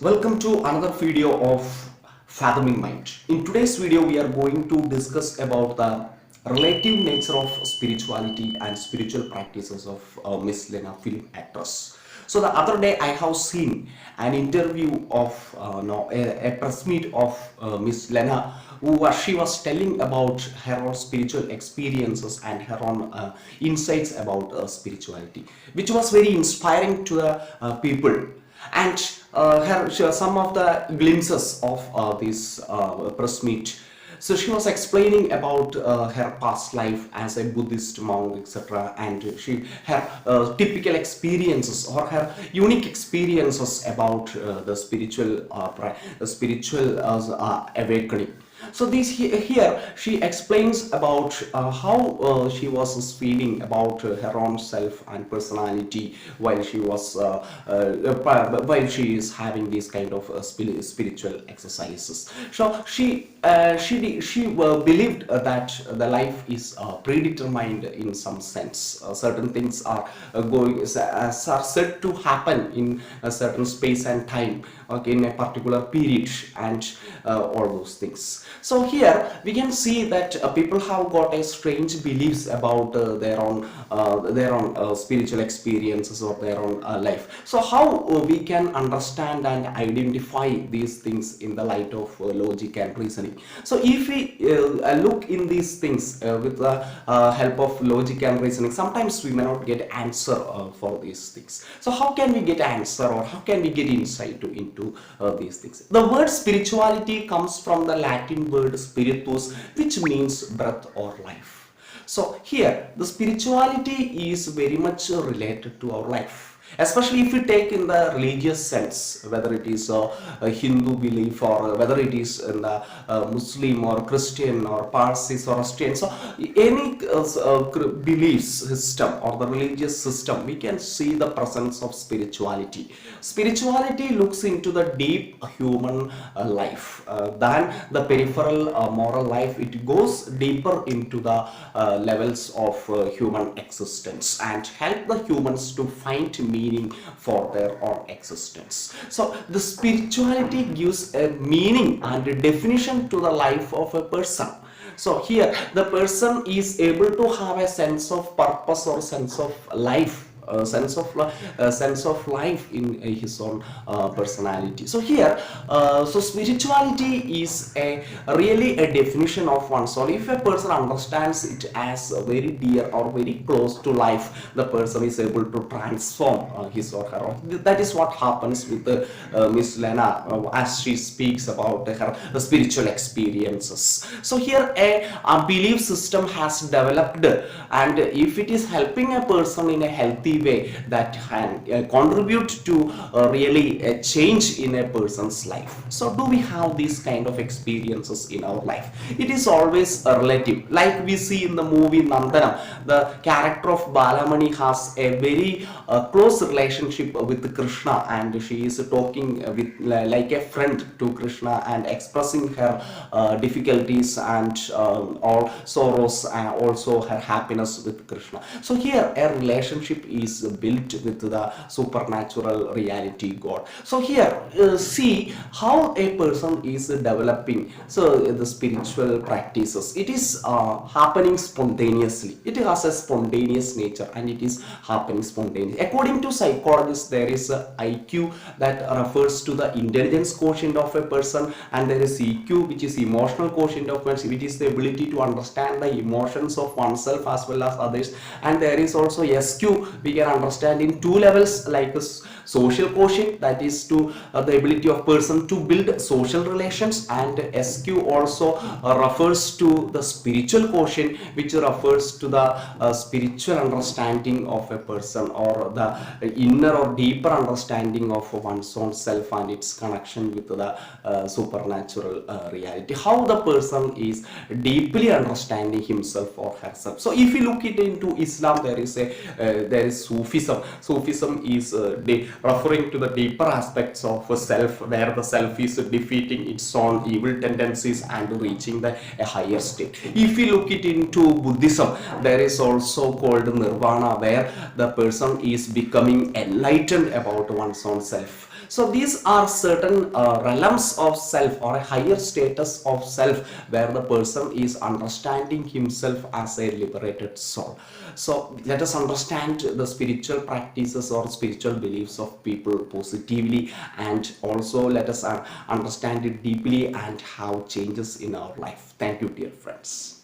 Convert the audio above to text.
Welcome to another video of Fathoming Mind. In today's video, we are going to discuss about the relative nature of spirituality and spiritual practices of Miss Lena, film actress. So the other day, I have seen an interview of a press meet of Miss Lena, who she was telling about her own spiritual experiences and her own insights about spirituality, which was very inspiring to the people. And some of the glimpses of this press meet. So she was explaining about her past life as a Buddhist monk, etc., and her typical experiences or her unique experiences about the spiritual awakening. So here she explains about how she was feeling about her own self and personality while while she is having these kind of spiritual exercises. So she believed that the life is predetermined in some sense. Certain things are are said to happen in a certain space and time, okay, in a particular period, and all those things. So here we can see that people have got a strange beliefs about their own spiritual experiences or their own life. So how we can understand and identify these things in the light of logic and reasoning? So if we look in these things with the help of logic and reasoning, sometimes we may not get answer for these things. So how can we get answer, or how can we get insight into these things? The word spirituality comes from the Latin word spiritus, which means breath or life. So here the spirituality is very much related to our life, especially if we take in the religious sense, whether it is a Hindu belief or whether it is in the Muslim or Christian or Parsis or Austrian. So any belief system or the religious system, we can see the presence of spirituality. Spirituality looks into the deep human life than the peripheral moral life. It goes deeper into the levels of human existence and help the humans to find meaning for their own existence. So the spirituality gives a meaning and a definition to the life of a person. So here the person is able to have a sense of purpose or sense of life, sense of life in his own personality. So here so spirituality is really a definition of one soul. If a person understands it as very dear or very close to life, the person is able to transform his or her own. That is what happens with Miss Lena as she speaks about her spiritual experiences. So here a belief system has developed, and if it is helping a person in a healthy way, that can contribute to really a change in a person's life. So do we have these kind of experiences in our life? It is always relative. Like we see in the movie Nandanam, the character of Balamani has a very close relationship with Krishna, and she is talking with like a friend to Krishna and expressing her difficulties and all sorrows and also her happiness with Krishna. So here a relationship is built with the supernatural reality God. So here see how a person is developing. So the spiritual practices, it is happening spontaneously. It has a spontaneous nature and it is happening spontaneously. According to psychologists, there is a IQ that refers to the intelligence quotient of a person, and there is EQ, which is emotional quotient of person, which is the ability to understand the emotions of oneself as well as others. And there is also SQ, we can understand in two levels, like a social quotient, that is to the ability of person to build social relations, and SQ also refers to the spiritual quotient, which refers to the spiritual understanding of a person, or the inner or deeper understanding of one's own self and its connection with the supernatural reality, how the person is deeply understanding himself or herself. So if you look it into Islam, there is Sufism. Sufism is referring to the deeper aspects of self, where the self is defeating its own evil tendencies and reaching a higher state. If we look it into Buddhism, there is also called Nirvana, where the person is becoming enlightened about one's own self. So these are certain realms of self or a higher status of self where the person is understanding himself as a liberated soul. So let us understand the spiritual practices or spiritual beliefs of people positively, and also let us understand it deeply and have changes in our life. Thank you, dear friends.